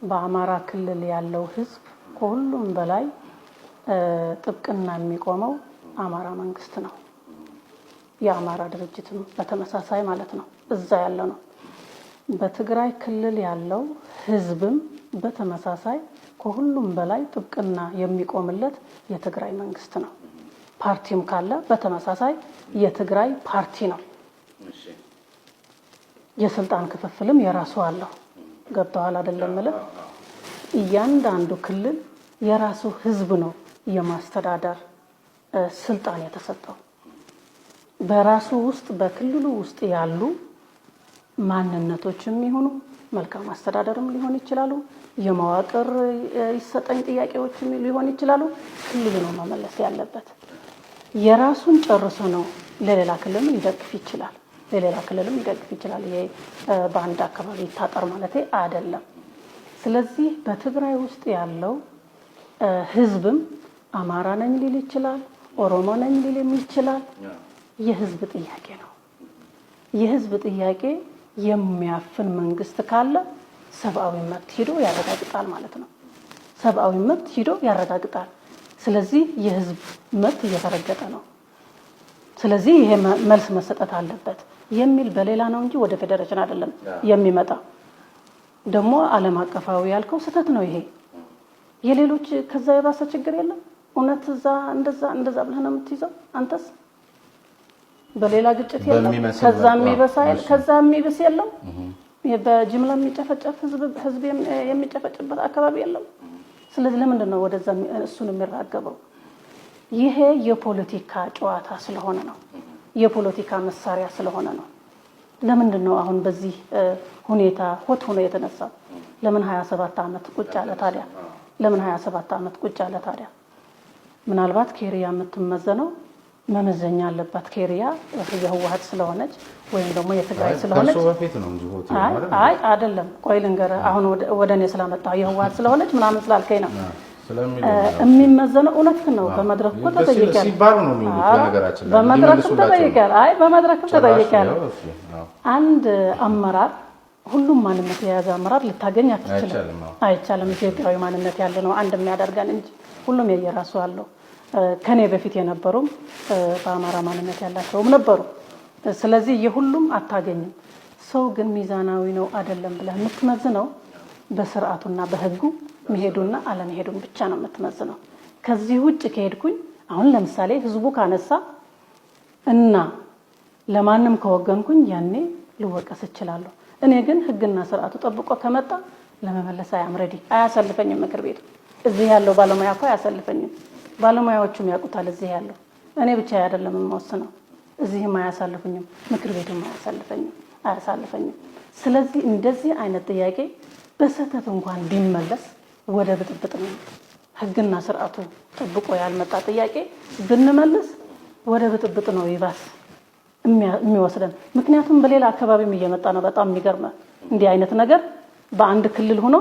በአማራ ክልል ያለው ህዝብ ከሁሉም በላይ ጥብቅና የሚቆመው አማራ መንግስት ነው። የአማራ ድርጅትም በተመሳሳይ ማለት ነው እዛ ያለው ነው። በትግራይ ክልል ያለው ህዝብም በተመሳሳይ ከሁሉም በላይ ጥብቅና የሚቆምለት የትግራይ መንግስት ነው። ፓርቲም ካለ በተመሳሳይ የትግራይ ፓርቲ ነው። የስልጣን ክፍፍልም የራሱ አለው። ገብተዋል አይደለም ማለት እያንዳንዱ ክልል የራሱ ህዝብ ነው የማስተዳደር ስልጣን የተሰጠው። በራሱ ውስጥ በክልሉ ውስጥ ያሉ ማንነቶችም ይሁኑ መልካም አስተዳደርም ሊሆን ይችላሉ፣ የመዋቅር ይሰጠኝ ጥያቄዎችም ሊሆን ይችላሉ። ክልሉ ነው መመለስ ያለበት። የራሱን ጨርሶ ነው ለሌላ ክልልም ሊደግፍ ይችላል፣ ለሌላ ክልልም ሊደግፍ ይችላል። ይሄ በአንድ አካባቢ ታጠር ማለት አይደለም። ስለዚህ በትግራይ ውስጥ ያለው ህዝብም አማራ ነኝ ሊል ይችላል፣ ኦሮሞ ነኝ ሊል ይችላል። የህዝብ ጥያቄ ነው። የህዝብ ጥያቄ የሚያፍን መንግስት ካለ ሰብአዊ መብት ሄዶ ያረጋግጣል ማለት ነው። ሰብአዊ መብት ሄዶ ያረጋግጣል። ስለዚህ የህዝብ መብት እየተረገጠ ነው። ስለዚህ ይሄ መልስ መሰጠት አለበት የሚል በሌላ ነው እንጂ ወደ ፌደሬሽን አይደለም የሚመጣ። ደግሞ ዓለም አቀፋዊ ያልከው ስህተት ነው። ይሄ የሌሎች ከዛ የባሰ ችግር የለም። እውነት እዛ እንደዛ ብለህ ነው የምትይዘው አንተስ? በሌላ ግጭት የለም፣ ከዛ የሚበሳይል ከዛ የሚብስ የለም። በጅምላ የሚጨፈጨፍ ህዝብ የሚጨፈጨፍበት አካባቢ የለም። ስለዚህ ለምንድን ነው ወደዛ እሱን የሚራገበው? ይሄ የፖለቲካ ጨዋታ ስለሆነ ነው፣ የፖለቲካ መሳሪያ ስለሆነ ነው። ለምንድን ነው አሁን በዚህ ሁኔታ ሆኖ የተነሳው? ለምን 27 አመት ቁጭ አለ ታዲያ? ለምን 27 አመት ቁጭ አለ ታዲያ? ምናልባት ኬሪያ የምትመዘነው መመዘኛ አለባት። ኬሪያ የህወሓት ስለሆነች ወይም ደግሞ የትግራይ ስለሆነች አይ አይደለም። ቆይ ልንገርህ፣ አሁን ወደኔ ስላመጣ የህወሓት ስለሆነች ምናምን ስላልከኝ ነው የሚመዘነው። እውነት ነው። በመድረክ እኮ ተጠይቀናል ሲባሉ ነው የሚሉት ነገራችን። በመድረክ ተጠይቀናል። አይ በመድረክ ተጠይቀናል። አንድ አመራር ሁሉም ማንነት የያዘ አመራር ልታገኝ አትችልም። አይቻልም። ኢትዮጵያዊ ማንነት ያለ ነው አንድ የሚያደርገን እንጂ ሁሉም የየራሱ አለው። ከኔ በፊት የነበሩም በአማራ ማንነት ያላቸውም ነበሩ። ስለዚህ የሁሉም አታገኝም። ሰው ግን ሚዛናዊ ነው አይደለም ብለህ የምትመዝነው በስርዓቱና በህጉ መሄዱና አለመሄዱን ብቻ ነው የምትመዝነው። ከዚህ ውጭ ከሄድኩኝ አሁን ለምሳሌ ህዝቡ ካነሳ እና ለማንም ከወገንኩኝ ያኔ ልወቀስ እችላለሁ። እኔ ግን ህግና ስርዓቱ ጠብቆ ከመጣ ለመመለስ አያምረዲ አያሰልፈኝም። ምክር ቤቱ እዚህ ያለው ባለሙያ እኮ አያሰልፈኝም። ባለሙያዎቹም ያውቁታል። እዚህ ያለው እኔ ብቻ አይደለም የምወስነው። እዚህም አያሳልፉኝም፣ ምክር ቤቱም አያሳልፈኝም። ስለዚህ እንደዚህ አይነት ጥያቄ በስህተት እንኳን ቢመለስ ወደ ብጥብጥ ነው። ህግና ስርዓቱ ጠብቆ ያልመጣ ጥያቄ ብንመልስ ወደ ብጥብጥ ነው ይባስ የሚወስደን። ምክንያቱም በሌላ አካባቢም እየመጣ ነው። በጣም የሚገርም እንዲህ አይነት ነገር በአንድ ክልል ሆኖ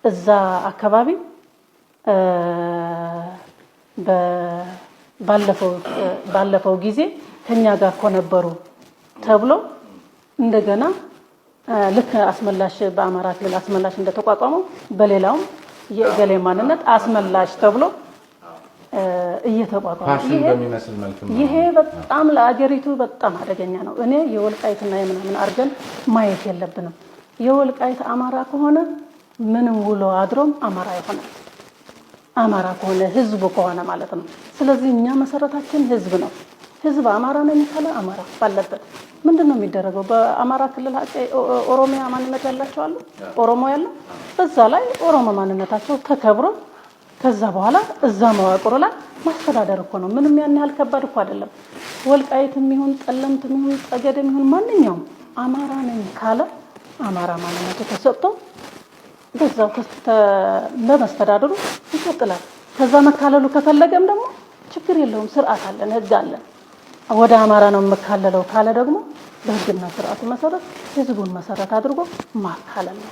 እዛ አካባቢ ባለፈው ጊዜ ከኛ ጋር ኮነበሩ ተብሎ እንደገና ልክ አስመላሽ በአማራ ክልል አስመላሽ እንደተቋቋመው በሌላውም የገሌ ማንነት አስመላሽ ተብሎ እየተቋቋመ ይሄ በጣም ለአገሪቱ በጣም አደገኛ ነው። እኔ የወልቃይትና የምናምን አርገን ማየት የለብንም። የወልቃይት አማራ ከሆነ ምንም ውሎ አድሮም አማራ ይሆናል። አማራ ከሆነ ህዝብ ከሆነ ማለት ነው። ስለዚህ እኛ መሰረታችን ህዝብ ነው። ህዝብ አማራ ነው የሚባለው አማራ ባለበት ምንድነው የሚደረገው? በአማራ ክልል ኦሮሚያ ማንነት ያላቸው አሉ፣ ኦሮሞ ያለው በዛ ላይ ኦሮሞ ማንነታቸው ተከብሮ ከዛ በኋላ እዛ መዋቅሩ ላይ ማስተዳደር እኮ ነው። ምንም ያን ያህል ከባድ እኮ አይደለም። ወልቃይትም ይሁን ጠለምትም ይሁን ጠገዴም ይሁን ማንኛውም አማራ ነኝ ካለ አማራ ማንነቱ ተሰጥቶ በዛው በመስተዳደሩ ይቀጥላል። ከዛ መካለሉ ከፈለገም ደግሞ ችግር የለውም። ስርዓት አለን፣ ህግ አለን። ወደ አማራ ነው መካለለው ካለ ደግሞ በህግና ስርዓቱ መሰረት ህዝቡን መሰረት አድርጎ ማካለል ነው።